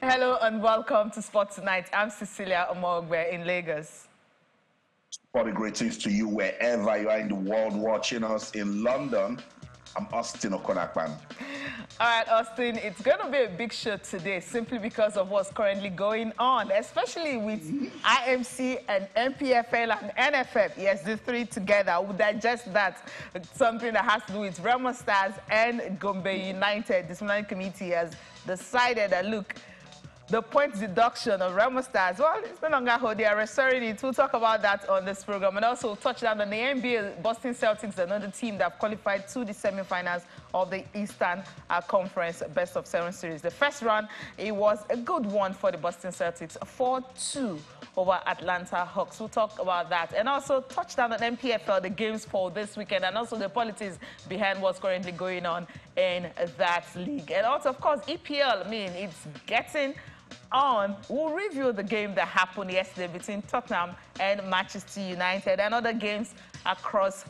Hello and welcome to Sport Tonight. I'm Cecilia Omogbe in Lagos. All the greetings to you wherever you are in the world watching us in London. I'm Austin Okonakpan. All right, Austin, it's going to be a big show today simply because of what's currently going on, especially with IMC and MPFL and NFF. Yes, the three together. We'll digest that. Something that has to do with Remo Stars and Gombe United. The disciplinary committee has decided that, look, the point deduction of Remo Stars, well, it's no longer how they are restoring it. We'll talk about that on this program. And also touch down on the NBA. Boston Celtics, another team that have qualified to the semifinals of the Eastern Conference Best of 7 series. The first round, it was a good one for the Boston Celtics, 4-2 over Atlanta Hawks. We'll talk about that. And also touch down on MPFL, the games for this weekend, and also the politics behind what's currently going on in that league. And also, of course, EPL, I mean, it's getting on. We'll review the game that happened yesterday between Tottenham and Manchester United and other games across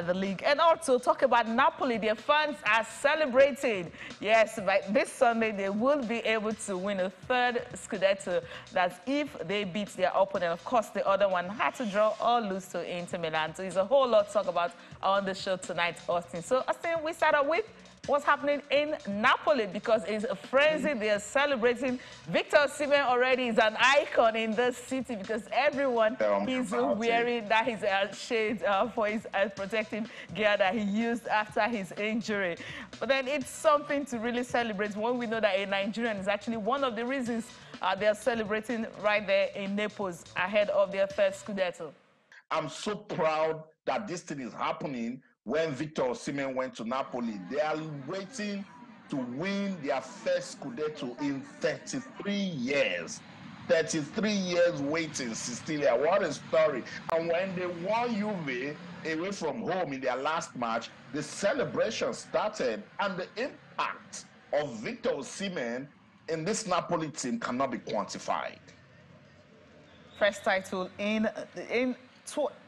the league. And also talk about Napoli. Their fans are celebrating. Yes, by this Sunday, they will be able to win a third Scudetto. That's if they beat their opponent. Of course, the other one had to draw or lose to Inter Milan. So there's a whole lot to talk about on the show tonight, Austin. So, Austin, we start off with what's happening in Napoli, because it's a frenzy. They are celebrating. Victor Osimhen already is an icon in this city because everyone is wearing that his shades for his protective gear that he used after his injury. But then it's something to really celebrate when we know that a Nigerian is actually one of the reasons they are celebrating right there in Naples ahead of their first Scudetto. I'm so proud that this thing is happening. When Victor Osimhen went to Napoli, they are waiting to win their first Scudetto in 33 years. 33 years waiting, Cecilia. What a story. And when they won Juve away from home in their last match, the celebration started, and the impact of Victor Osimhen in this Napoli team cannot be quantified. First title in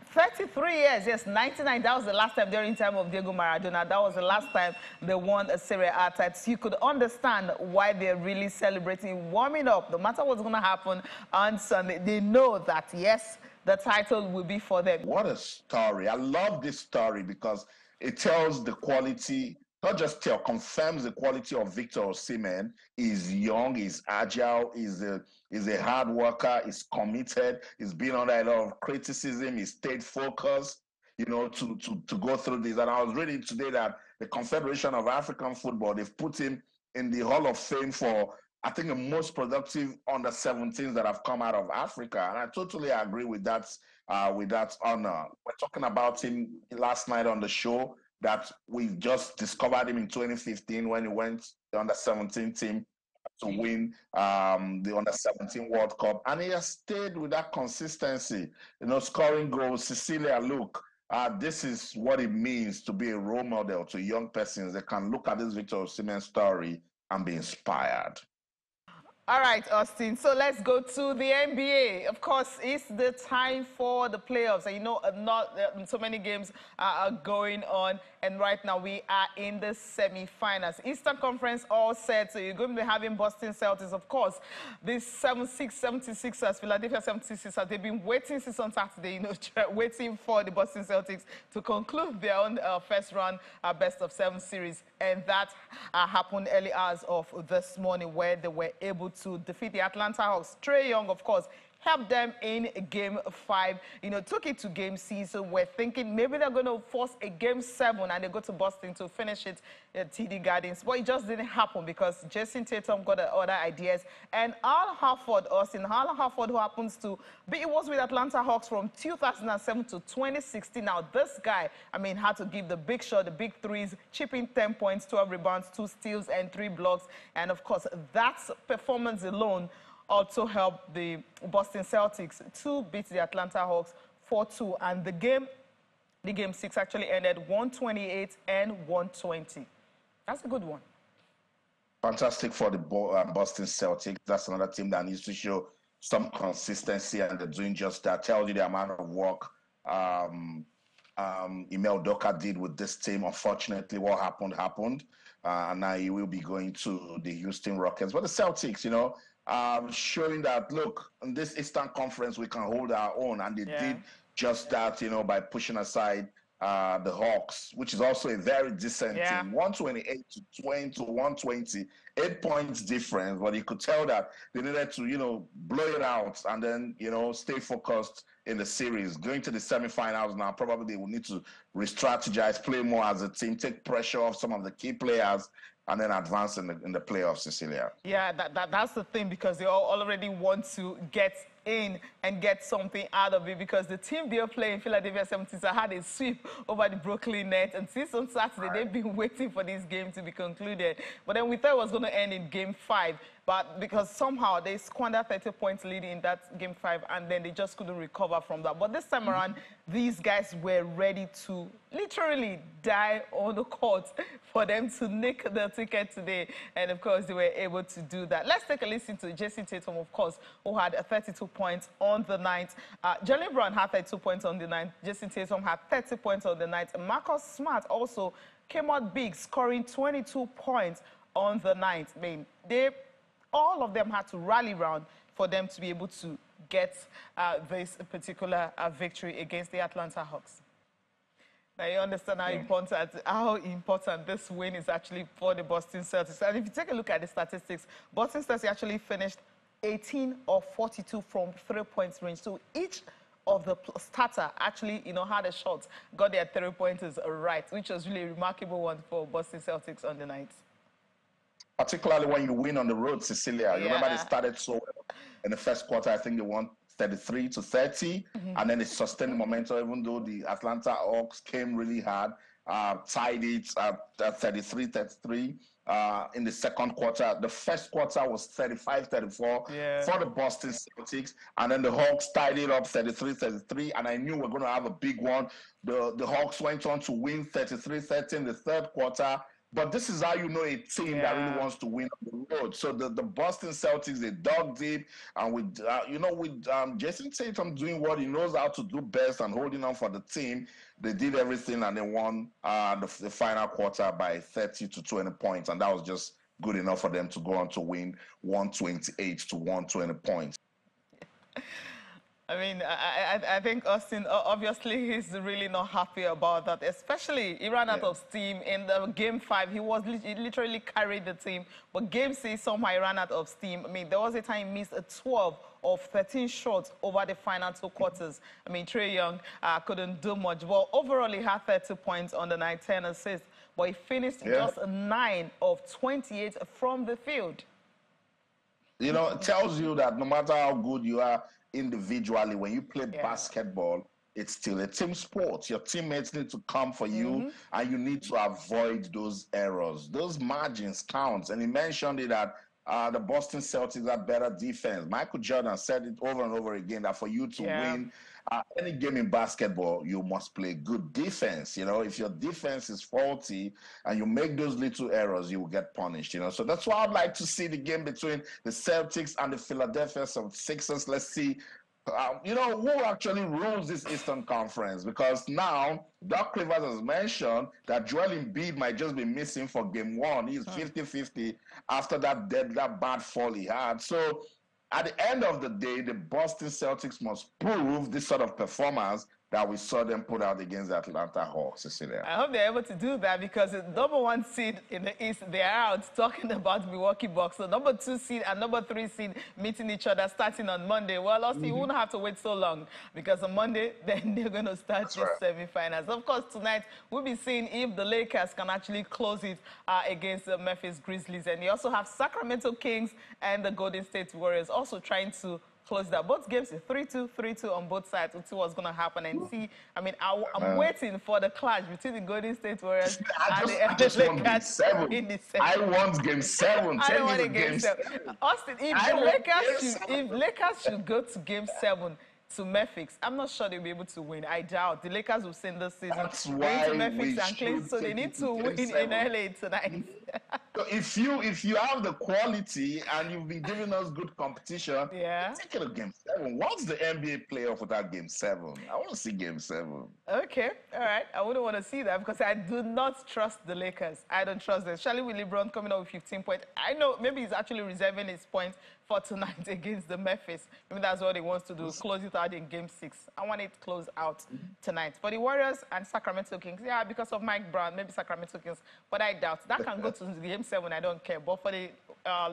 33 years, yes, 99. That was the last time during time of Diego Maradona. That was the last time they won a Serie A title. So you could understand why they're really celebrating, warming up. No matter what's going to happen on Sunday, they know that, yes, the title will be for them. What a story. I love this story because it tells the quality, not just confirms the quality of Victor Osimhen. He's young, he's agile, he's a hard worker, he's committed, he's been under a lot of criticism, he stayed focused, to go through this. And I was reading today that the Confederation of African Football, they've put him in the Hall of Fame for, I think, the most productive under-17s that have come out of Africa. And I totally agree with that honor. We're talking about him last night on the show, that we've just discovered him in 2015 when he went to the under-17 team to win the under-17 World Cup. And he has stayed with that consistency, scoring goals. Cecilia, look, this is what it means to be a role model to young persons. They can look at this Victor Osimhen story and be inspired. All right, Austin, so let's go to the NBA. Of course, it's the time for the playoffs. And not so many games are going on. And right now, we are in the semifinals. Eastern Conference all set. So you're going to be having Boston Celtics, of course. This 76ers, Philadelphia 76ers, they've been waiting since on Saturday, waiting for the Boston Celtics to conclude their own first round best of 7 series. And that happened early hours of this morning, where they were able to defeat the Atlanta Hawks. Trae Young, of course, helped them in Game 5, took it to Game 6. So we're thinking maybe they're going to force a Game 7 and they go to Boston to finish it at TD Gardens. But it just didn't happen because Jason Tatum got other ideas. And Al Horford, who happens to be, it was with Atlanta Hawks from 2007 to 2016. Now, this guy, had to give the big shot, the big threes, chipping 10 points, 12 rebounds, 2 steals, and 3 blocks. And, of course, that performance alone also helped the Boston Celtics to beat the Atlanta Hawks 4-2. And the game 6 actually ended 128 and 120. That's a good one. Fantastic for the Boston Celtics. That's another team that needs to show some consistency, and they're doing just that. Tells you the amount of work Emil Doka did with this team. Unfortunately, what happened. And now he will be going to the Houston Rockets. But the Celtics, showing that, look, in this Eastern Conference, we can hold our own. And they did just that, by pushing aside the Hawks, which is also a very decent team. 128 to 20 to 120, 8 points difference. But you could tell that they needed to, blow it out and then, stay focused in the series. Going to the semifinals now, probably they will need to re-strategize, play more as a team, take pressure off some of the key players, and then advance in the playoffs, Cecilia. Yeah, that's the thing, because they all already want to get in and get something out of it, because the team they're playing, Philadelphia 76ers, had a sweep over the Brooklyn Nets, and since on Saturday, they've been waiting for this game to be concluded. But then we thought it was going to end in Game 5, but because somehow they squandered 30 points lead in that Game 5, and then they just couldn't recover from that. But this time around, these guys were ready to literally die on the court for them to nick the ticket today. And of course, they were able to do that. Let's take a listen to Jason Tatum, of course, who had 32 points on the night. Jalen Brown had 32 points on the night. Jason Tatum had 30 points on the night. Marcus Smart also came out big, scoring 22 points on the night. I mean, all of them had to rally round for them to be able to get this particular victory against the Atlanta Hawks. Now you understand how important this win is actually for the Boston Celtics. And if you take a look at the statistics, Boston Celtics actually finished 18 of 42 from 3-point range. So each of the starter actually, had a shot, got their 3-pointers right, which was really a remarkable one for Boston Celtics on the night. Particularly when you win on the road, Cecilia. You remember they started so well in the first quarter. I think they won 33 to 30, and then they sustained the momentum, even though the Atlanta Hawks came really hard, tied it at 33-33 in the second quarter. The first quarter was 35-34 for the Boston Celtics, and then the Hawks tied it up 33-33, and I knew we were going to have a big one. The Hawks went on to win 33-30 in the third quarter. But this is how you know a team that really wants to win on the road. So the Boston Celtics, they dug deep, and with Jason Tatum doing what he knows how to do best and holding on for the team, they did everything, and they won the final quarter by 30 to 20 points, and that was just good enough for them to go on to win 128 to 120 points. I mean, I think Austin, obviously, he's really not happy about that, especially he ran out of steam in the Game 5. He literally carried the team, but Game 6, somehow he ran out of steam. I mean, there was a time he missed a 12 of 13 shots over the final 2 quarters. I mean, Trae Young couldn't do much. Well, overall, he had 30 points on the night, 10 assists, but he finished just 9 of 28 from the field. It tells you that no matter how good you are individually, when you play basketball, it's still a team sport. Your teammates need to come for you, and you need to avoid those errors. Those margins count. And he mentioned it that the Boston Celtics have better defense. Michael Jordan said it over and over again that for you to win any game in basketball, you must play good defense. If your defense is faulty and you make those little errors, you will get punished. So that's why I'd like to see the game between the Celtics and the Philadelphia 76ers. Let's see, who actually rules this Eastern Conference, because now Doc Rivers has mentioned that Joel Embiid might just be missing for Game 1. He's 50-50 after that bad fall he had. So at the end of the day, the Boston Celtics must prove this sort of performance that we saw them put out against the Atlanta Hawks, Cecilia. I hope they're able to do that, because the #1 seed in the East, they are out talking about Milwaukee Bucks. So #2 seed and #3 seed meeting each other starting on Monday. Well, also, you won't have to wait so long, because on Monday, then they're going to start the semifinals. Of course, tonight, we'll be seeing if the Lakers can actually close it against the Memphis Grizzlies. And you also have Sacramento Kings and the Golden State Warriors also trying to close that. Both games are 3-2, 3-2 on both sides. We'll see what's going to happen and see. I mean, I'm waiting for the clash between the Golden State Warriors and the Lakers in the seven. I want Game 7. I don't want a Game 7. Austin, if Lakers should go to Game 7 to Memphis, I'm not sure they'll be able to win. I doubt. The Lakers will send this season. That's why to Memphis and Cleveland, so they need to win in LA tonight. So if you have the quality and you've been giving us good competition, Yeah. take it to game 7. What's the NBA playoff without game 7? I want to see game 7. Okay, all right. I wouldn't want to see that because I do not trust the Lakers. I don't trust them. Especially with LeBron coming up with 15 points. I know maybe he's actually reserving his points for tonight against the Memphis. Maybe that's what he wants to do, close it out in game 6. I want it closed out tonight. For the Warriors and Sacramento Kings, yeah, because of Mike Brown, maybe Sacramento Kings, but I doubt. That can go to game 7, I don't care. But for the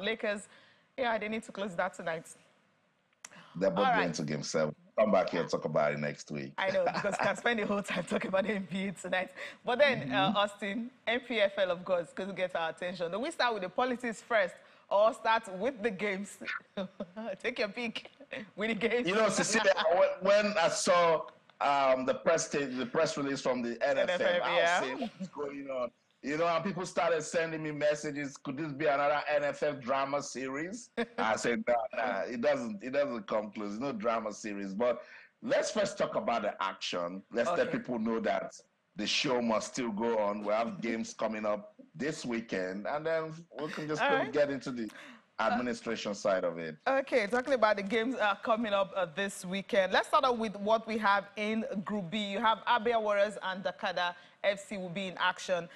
Lakers, yeah, they need to close that tonight. They're both going to game 7. Come back here and talk about it next week. I know, because I can spend the whole time talking about the NBA tonight. But then, Austin, NPFL, of course, going to get our attention. Do we start with the politics first or start with the games? Take your pick with the games. You know, Cecilia, when I saw the press release from the NFF, I was saying, what's going on? You know, and people started sending me messages. Could this be another NFF drama series? I said, nah, it doesn't come close. It's no drama series. But let's first talk about the action. Let's let people know that the show must still go on. We have games coming up this weekend, and then we can just get into the administration side of it. Okay, talking about the games coming up this weekend. Let's start off with what we have in Group B. You have Abia Warriors and Dakada FC will be in action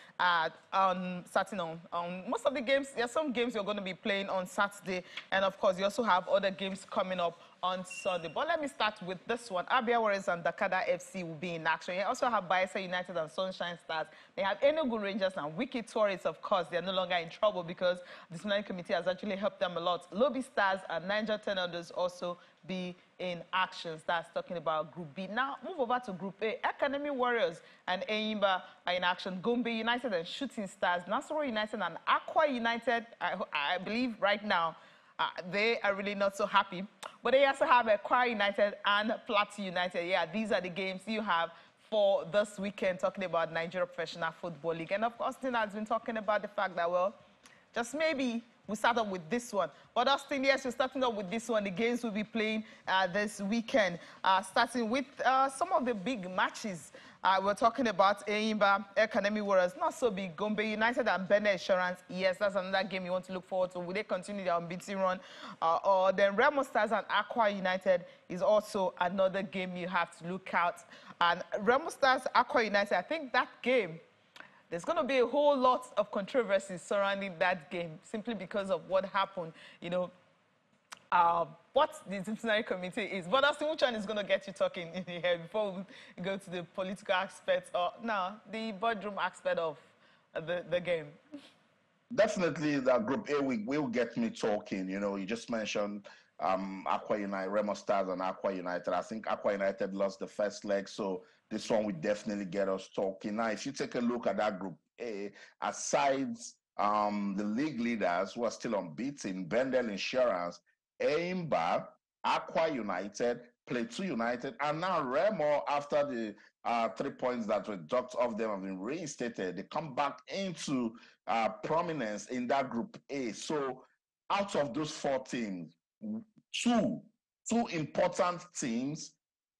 starting on most of the games. There are some games you're going to be playing on Saturday, and of course, you also have other games coming up on Sunday. But let me start with this one. Abia Warriors and Dakada FC will be in action. You also have Bayelsa United and Sunshine Stars. They have Enugu Rangers and Wiki Tourists, of course. They're no longer in trouble because the disciplinary committee has actually helped them a lot. Lobby Stars and Niger Tornadoes also be in actions. That's talking about Group B. Now, move over to Group A. Academy Warriors and Enyimba are in action. Gombe United and Shooting Stars. Nasarawa United and Aqua United, I believe right now, they are really not so happy. But they also have Aqua United and Plateau United. Yeah, these are the games you have for this weekend, talking about Nigeria Professional Football League. And of course, Tina has been talking about the fact that, well, just maybe we start off with this one. But Austin, yes, we're starting off with this one. The games we'll be playing this weekend, starting with some of the big matches. We're talking about Enyimba, Academy Warriors, not so big. Gombe United and Benin Insurance. Yes, that's another game you want to look forward to. Will they continue their unbeaten run? Or then Remo Stars and Aqua United is also another game you have to look out. And Remo Stars, Aqua United, I think that game, there's going to be a whole lot of controversy surrounding that game simply because of what happened, you know, what the disciplinary committee is. But Austin, which one is going to get you talking in here before we go to the political aspect or, no, the boardroom aspect of the game? Definitely, that Group A will get me talking. You know, you just mentioned Aqua United, Remo Stars and Aqua United. I think Aqua United lost the first leg, so this one will definitely get us talking. Now, if you take a look at that Group A, aside the league leaders who are still unbeaten, Bendel Insurance, Enyimba, Aqua United, Plateau United, and now Remo, after the 3 points that were docked off them have been reinstated, they come back into prominence in that Group A. So out of those 4 teams, two important teams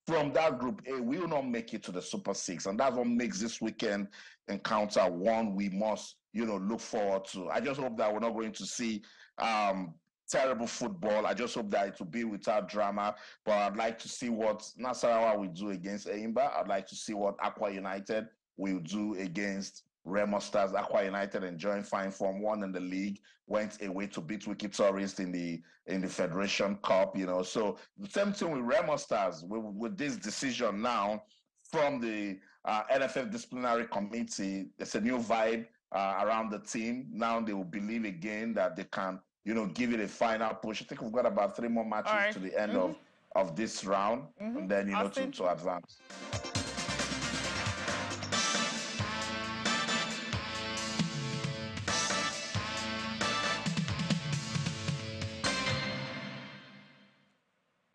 from that Group A will not make it to the Super 6. And that's what makes this weekend encounter one we must, you know, look forward to. I just hope that we're not going to see terrible football. I just hope that it will be without drama. But I'd like to see what Nasarawa will do against Enyimba. I'd like to see what Aqua United will do against Remo Stars. Aqua United enjoying fine form, won in the league, went away to beat Wiki Tourist in the Federation Cup, you know. So the same thing with Remo Stars with this decision now from the NFF disciplinary committee. There's a new vibe around the team. Now they will believe again that they can, you know, give it a final push. I think we've got about 3 more matches to the end of this round, and then, you know, to advance.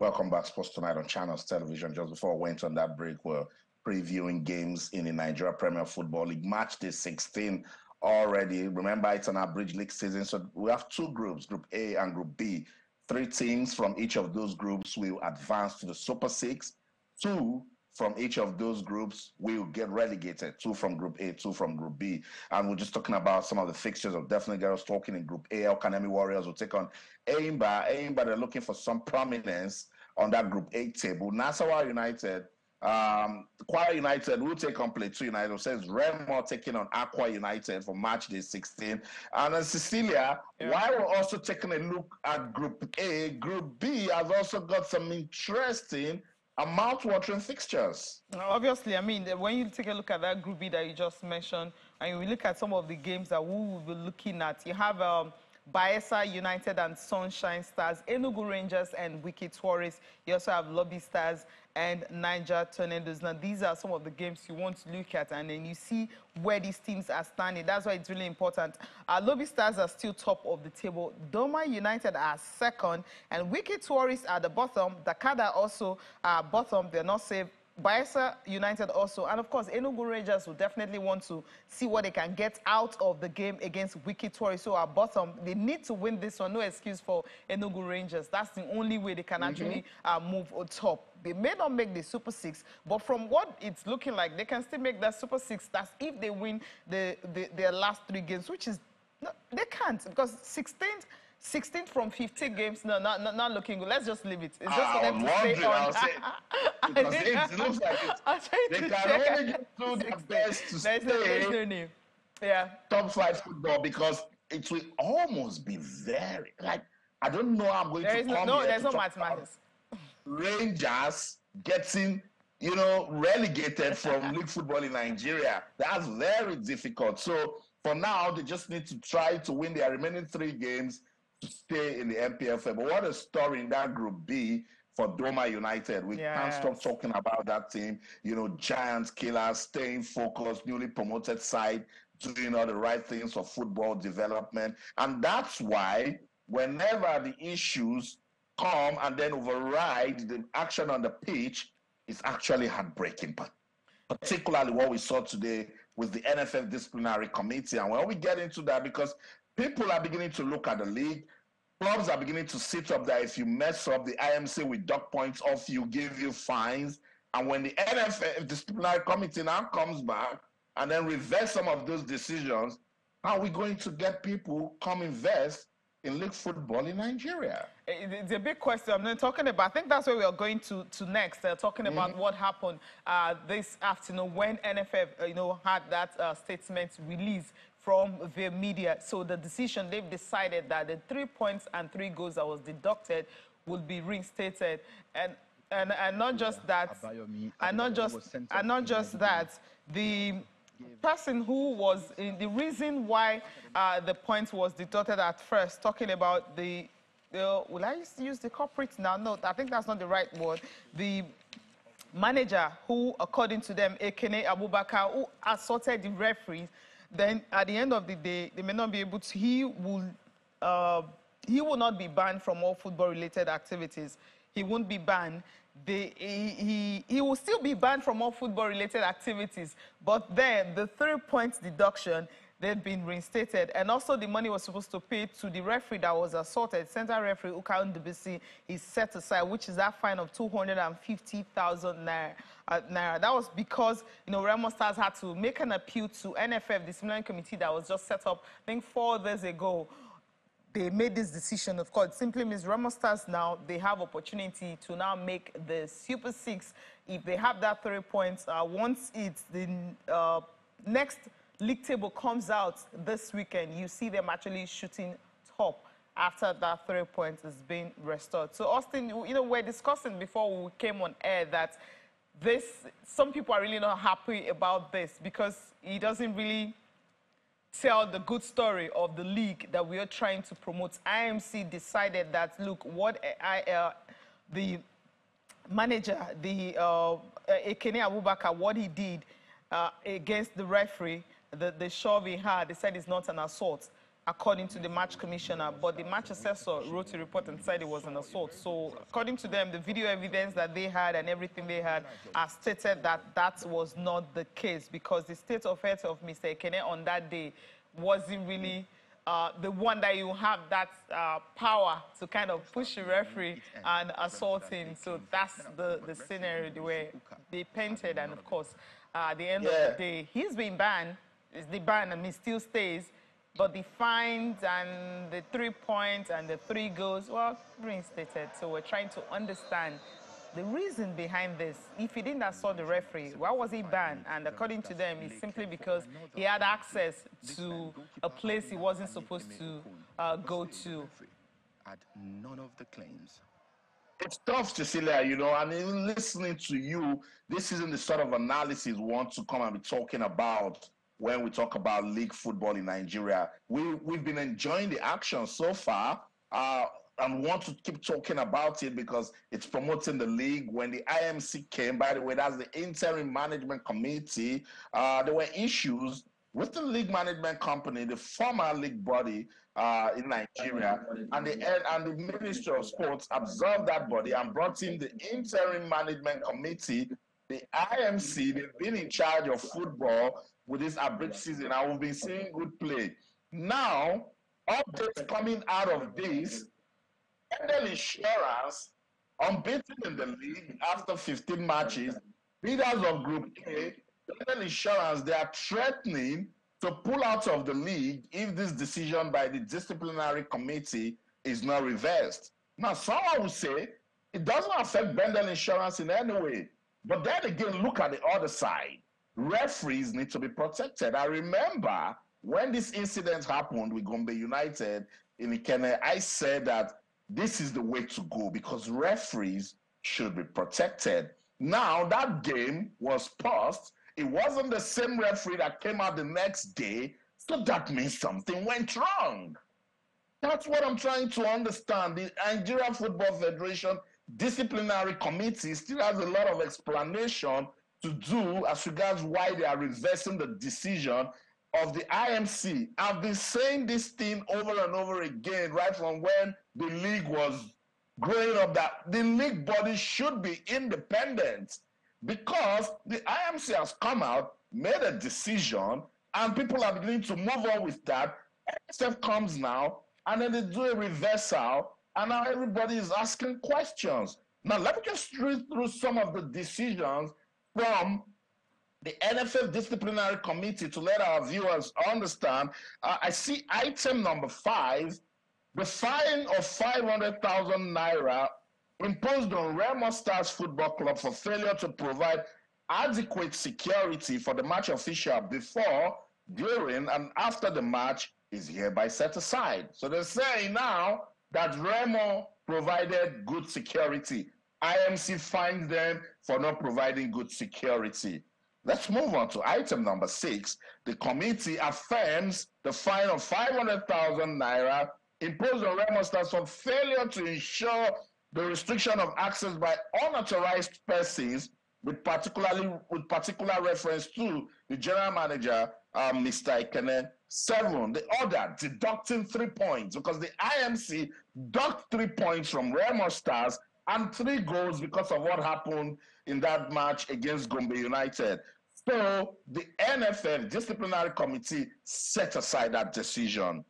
Welcome back, Sports Tonight on Channels Television. Just before we went on that break, we're previewing games in the Nigeria Premier Football League. Match day 16 already. Remember, it's an abridged league season, so we have 2 groups, Group A and Group B. 3 teams from each of those groups will advance to the Super 6. 2 from each of those groups will get relegated. 2 from Group A, 2 from Group B. And we're just talking about some of the fixtures of definitely get us talking in Group A. El Kanemi Warriors will take on Aimba. Aimba, they're looking for some prominence on that Group A table. Nasarawa United, Kwara United will take on Plateau United. Says Remo taking on Aqua United for match day 16. And then Cecilia, while we're also taking a look at Group A, Group B has also got some interesting mouth-watering fixtures. Obviously, I mean, when you take a look at that Group B that you just mentioned, and we look at some of the games that we will be looking at, you have Bayelsa United and Sunshine Stars, Enugu Rangers and Wiki Tourists. You also have Lobby Stars and Niger Tornadoes. Now, these are some of the games you want to look at, and then you see where these teams are standing. That's why it's really important. Lobby Stars are still top of the table. Doma United are second, and Wiki Tourists are the bottom. Dakada also are bottom. They're not safe. Bayelsa United also, and of course, Enugu Rangers will definitely want to see what they can get out of the game against Wiki Tourists, who are bottom. They need to win this one. No excuse for Enugu Rangers. That's the only way they can actually move on top. They may not make the Super 6, but from what it's looking like, they can still make that Super 6. That's if they win their last 3 games, which is, no, they can't, because 16th from 15 games, no, not looking good. Let's just leave it. It's just for them to stay on. Because it looks like they can only just do their best to stay top 5 football, because it will almost be very, like, I don't know how I'm going to come here. There's no mathematics. Rangers getting, you know, relegated from league football in Nigeria. That's very difficult. So for now, they just need to try to win their remaining 3 games to stay in the MPFL. But what a story in that Group B for Doma United. We can't stop talking about that team. You know, giants, killers, staying focused, newly promoted side, doing all the right things for football development. And that's why whenever the issues come and then override the action on the pitch, it's actually heartbreaking. But particularly what we saw today with the NFF disciplinary committee. And when we get into that, because people are beginning to look at the league, clubs are beginning to sit up there. If you mess up, the IMC will dock points off you, give you fines. And when the NFF disciplinary committee now comes back and then reverse some of those decisions, how are we going to get people come invest in league football in Nigeria? It's a big question. I'm not talking about, I think that's where we are going to next. Talking about what happened this afternoon when NFF, had that statement released from the media. So the decision, they've decided that the 3 points and 3 goals that was deducted would be reinstated, and not just that, and not just that, the person who was in the reason why the point was deducted at first, talking about the will I use the corporate now? No, I think that's not the right word. The manager who, according to them, Ekene Abubakar, who assaulted the referees, then at the end of the day, they may not be able to, he will not be banned from all football-related activities. He won't be banned. He will still be banned from all football-related activities, but then the 3 points deduction, they've been reinstated. And also the money was supposed to pay to the referee that was assaulted, center referee Ukaun Debisi, is set aside, which is that fine of 250,000 naira. That was because, Remo Stars had to make an appeal to NFF, the disciplinary committee that was just set up, I think 4 days ago. They made this decision. Of course, it simply means Remo Stars now, they have opportunity to now make the Super 6. If they have that 3 points, once it's the next league table comes out this weekend, you see them actually shooting top after that 3 points is being restored. So, Austin, we're discussing before we came on air that some people are really not happy about this because it doesn't really tell the good story of the league that we are trying to promote. IMC decided that, look, what the manager, Ekene Abubakar, what he did against the referee, the shove he had, they said it's not an assault, according to the match commissioner, but the match assessor wrote a report and said it was an assault. So according to them, the video evidence that they had and everything they had stated that that was not the case, because the state of health of Mr. Ekene on that day wasn't really the one that you have that power to kind of push the referee and assault him. So that's the scenario the way they painted. And of course, at the end of the day, he's been banned. The ban, I mean, still stays. But the fines and the 3 points and the 3 goals, well, reinstated. So we're trying to understand the reason behind this. If he didn't assault the referee, why was he banned? And according to them, it's simply because he had access to a place he wasn't supposed to go to. At none of the claims. It's tough, Cecilia, you know, and even listening to you, this isn't the sort of analysis we want to come and be talking about when we talk about league football in Nigeria. We've been enjoying the action so far and want to keep talking about it because it's promoting the league. When the IMC came, by the way, that's the Interim Management Committee, there were issues with the league management company, the former league body in Nigeria, and the Ministry of Sports observed that body and brought in the Interim Management Committee, the IMC. They've been in charge of football with this abridged season, and we've been seeing good play. Now, updates coming out of this, Bendel Insurance, unbeaten in the league after 15 matches, leaders of Group A, Bendel Insurance, they are threatening to pull out of the league if this decision by the disciplinary committee is not reversed. Now, someone will say it doesn't affect Bendel Insurance in any way. But then again, look at the other side. Referees need to be protected. I remember when this incident happened with Gombe United in Ikene, I said that this is the way to go because referees should be protected. Now, that game was paused. It wasn't the same referee that came out the next day, so that means something went wrong. That's what I'm trying to understand. The Nigeria Football Federation disciplinary committee still has a lot of explanation to do as regards why they are reversing the decision of the IMC. I've been saying this thing over and over again, right from when the league was growing up, that the league body should be independent because the IMC has come out, made a decision, and people are beginning to move on with that. NSF comes now, and then they do a reversal, and now everybody is asking questions. Now, let me just read through some of the decisions from the NFF Disciplinary Committee to let our viewers understand. I see item number 5, the fine of 500,000 naira imposed on Remo Stars Football Club for failure to provide adequate security for the match official before, during, and after the match is hereby set aside. So they're saying now that Remo provided good security. IMC fines them for not providing good security. Let's move on to item number 6. The committee affirms the fine of 500,000 naira imposed on Remo Stars for failure to ensure the restriction of access by unauthorized persons with particular reference to the general manager, Mr. Ikene. 7, the order deducting 3 points because the IMC docked 3 points from Remo Stars and 3 goals because of what happened in that match against Gombe United. So the NFF Disciplinary Committee set aside that decision.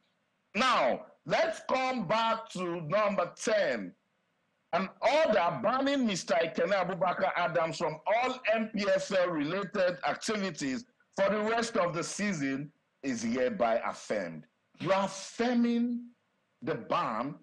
Now, let's come back to number 10. An order banning Mr. Ikene Abubakar Adams from all MPFL-related activities for the rest of the season is hereby affirmed. You are affirming the ban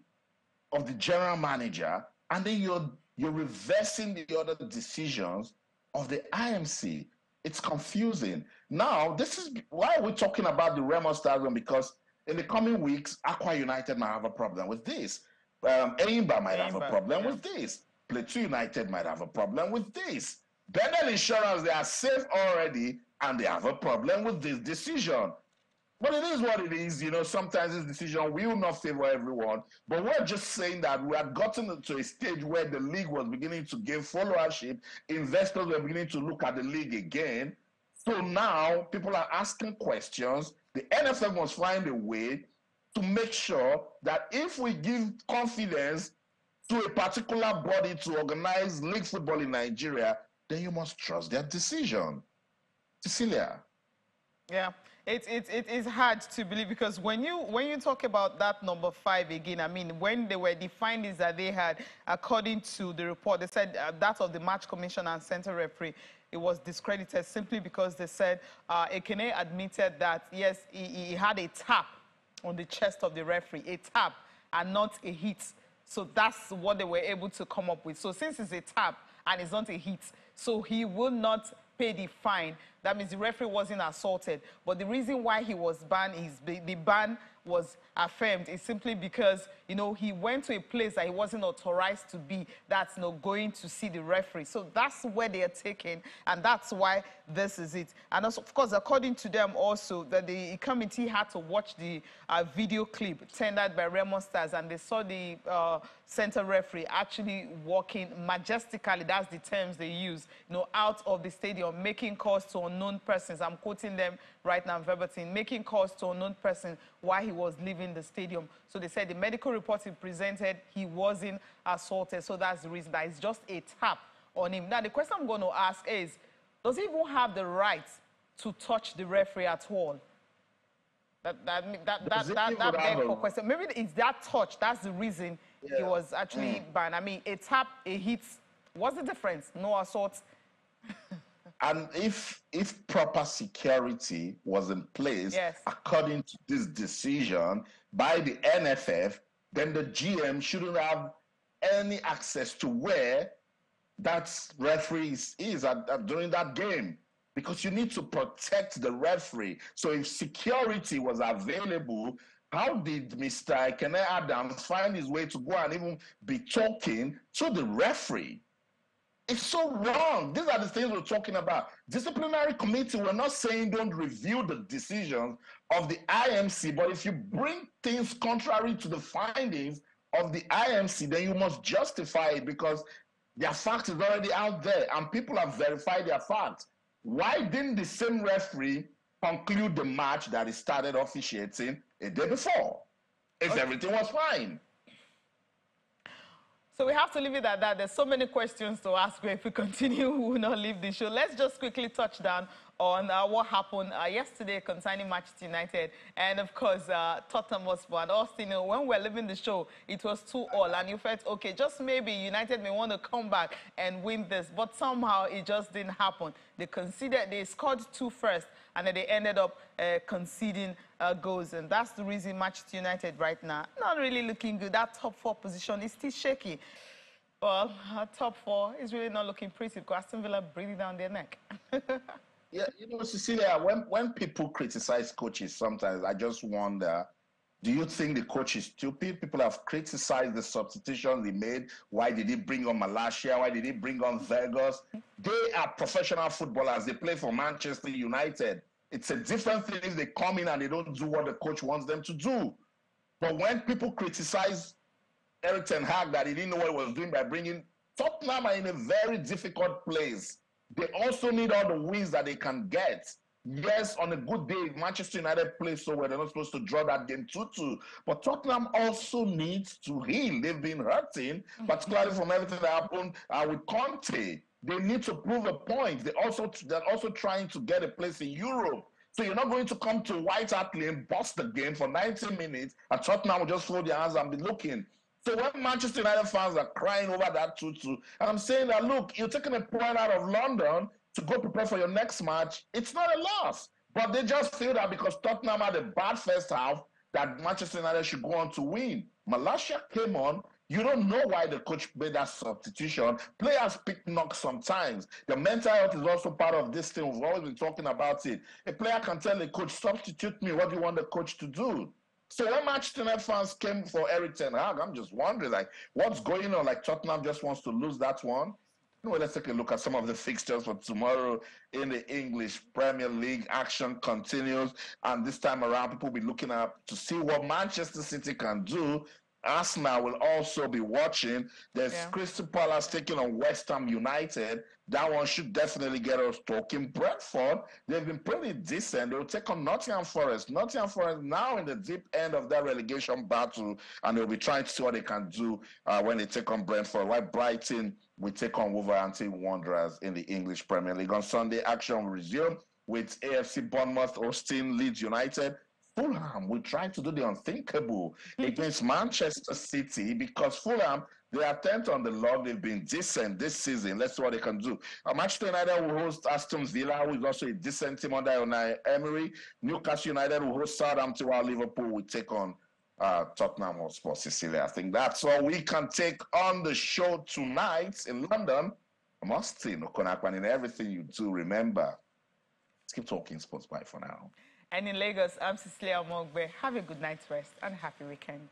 of the general manager, and then you're reversing the other decisions of the IMC. It's confusing. Now, this is why we're talking about the Remo Stars, because in the coming weeks, Aqua United might have a problem with this. Eimba might have a problem with this. Plateau United might have a problem with this. Bendel Insurance, they are safe already, and they have a problem with this decision. But it is what it is. You know, sometimes this decision will not favor everyone. But we're just saying that we had gotten to a stage where the league was beginning to gain followership. Investors were beginning to look at the league again. So now people are asking questions. The NFF must find a way to make sure that if we give confidence to a particular body to organize league football in Nigeria, then you must trust their decision. Cecilia. Yeah, It is hard to believe, because when you talk about that number 5 again, I mean, when they were the findings that they had, according to the report, they said that of the match commissioner and center referee, it was discredited simply because they said Ekene admitted that, yes, he had a tap on the chest of the referee, a tap and not a hit. So that's what they were able to come up with. So since it's a tap and it's not a hit, so he will not pay the fine. That means the referee wasn't assaulted. But the reason why he was banned is the ban was affirmed is simply because, you know, he went to a place that he wasn't authorized to be. That's not going to see the referee. So that's where they are taking, and that's why this is it. And also, of course, according to them also, that the committee had to watch the video clip tendered by Raymond Stars, and they saw the center referee actually walking majestically, that's the terms they use, you know, out of the stadium, making calls to unknown persons. I'm quoting them right now verbatim, making calls to unknown persons while he was leaving the stadium. So they said the medical report he presented, he wasn't assaulted. So that's the reason, that it's just a tap on him. Now, the question I'm going to ask is, does he even have the right to touch the referee at all? That begs for question. Maybe it's that touch, that's the reason he was actually banned. I mean, a tap, a hit, what's the difference? No assault. And if proper security was in place, according to this decision by the NFF, then the GM shouldn't have any access to where that referee is during that game, because you need to protect the referee. So if security was available, how did Mr. Ekene Adams find his way to go and even be talking to the referee? It's so wrong. These are the things we're talking about. Disciplinary committee, we're not saying don't review the decisions of the IMC, but if you bring things contrary to the findings of the IMC, then you must justify it, because their fact is already out there and people have verified their facts. Why didn't the same referee conclude the match that he started officiating a day before, if everything was fine? So we have to leave it at that. There's so many questions to ask, but if we continue, we will not leave the show. Let's just quickly touch down on what happened yesterday concerning Manchester United and, of course, Tottenham Hotspur and Austin. You know, when we were leaving the show, it was 2-2, and you felt, okay, just maybe United may want to come back and win this, but somehow it just didn't happen. They scored 2 first, and then they ended up conceding goals, and that's the reason Manchester United right now not really looking good. That top 4 position is still shaky. Well, top 4 is really not looking pretty, because Aston Villa breathing down their neck. Yeah, you know, Cecilia, when people criticize coaches, sometimes I just wonder, do you think the coach is stupid? People have criticized the substitutions he made. Why did he bring on Malacia? Why did he bring on Verge? They are professional footballers. They play for Manchester United. It's a different thing if they come in and they don't do what the coach wants them to do. But when people criticize Erik ten Hag that he didn't know what he was doing by bringing Tottenham are in a very difficult place. They also need all the wins that they can get. Yes, on a good day, Manchester United plays so well, they're not supposed to draw that game 2-2. But Tottenham also needs to heal. They've been hurting, particularly from everything that happened with Conte. They need to prove a point. They're also trying to get a place in Europe. So you're not going to come to White Hart Lane, bust the game for 90 minutes, and Tottenham will just fold their hands and be looking. So when Manchester United fans are crying over that 2-2, and I'm saying that, look, you're taking a point out of London to go prepare for your next match, it's not a loss. But they just feel that because Tottenham had a bad first half, that Manchester United should go on to win. Malacia came on. You don't know why the coach made that substitution. Players pick knocks sometimes. The mental health is also part of this thing. We've always been talking about it. A player can tell the coach, substitute me. What do you want the coach to do? So when Manchester United fans came for Erik ten Hag, I'm just wondering, like, what's going on? Like, Tottenham just wants to lose that one? Anyway, let's take a look at some of the fixtures for tomorrow in the English Premier League. Action continues, and this time around, people will be looking up to see what Manchester City can do. Arsenal will also be watching. There's Crystal Palace taking on West Ham United. That one should definitely get us talking. Brentford, they've been pretty decent. They'll take on Nottingham Forest. Nottingham Forest now in the deep end of that relegation battle, and they'll be trying to see what they can do when they take on Brentford. While Brighton will take on Wolverhampton Wanderers in the English Premier League. On Sunday, action will resume with AFC Bournemouth hosting Leeds United. Fulham will try to do the unthinkable against Manchester City because Fulham, they are 10th on the log. They've been decent this season. Let's see what they can do. Manchester United will host Aston Villa, who is also a decent team under Unai Emery. Newcastle United will host Southampton, while Liverpool will take on Tottenham Hotspur, Cecilia. I think that's all we can take on the show tonight in London. I'm Austin Okonakwan. In everything you do, remember, let's keep talking sports. Bye for now. And in Lagos, I'm Cecilia Mogbe. Have a good night's rest and happy weekend.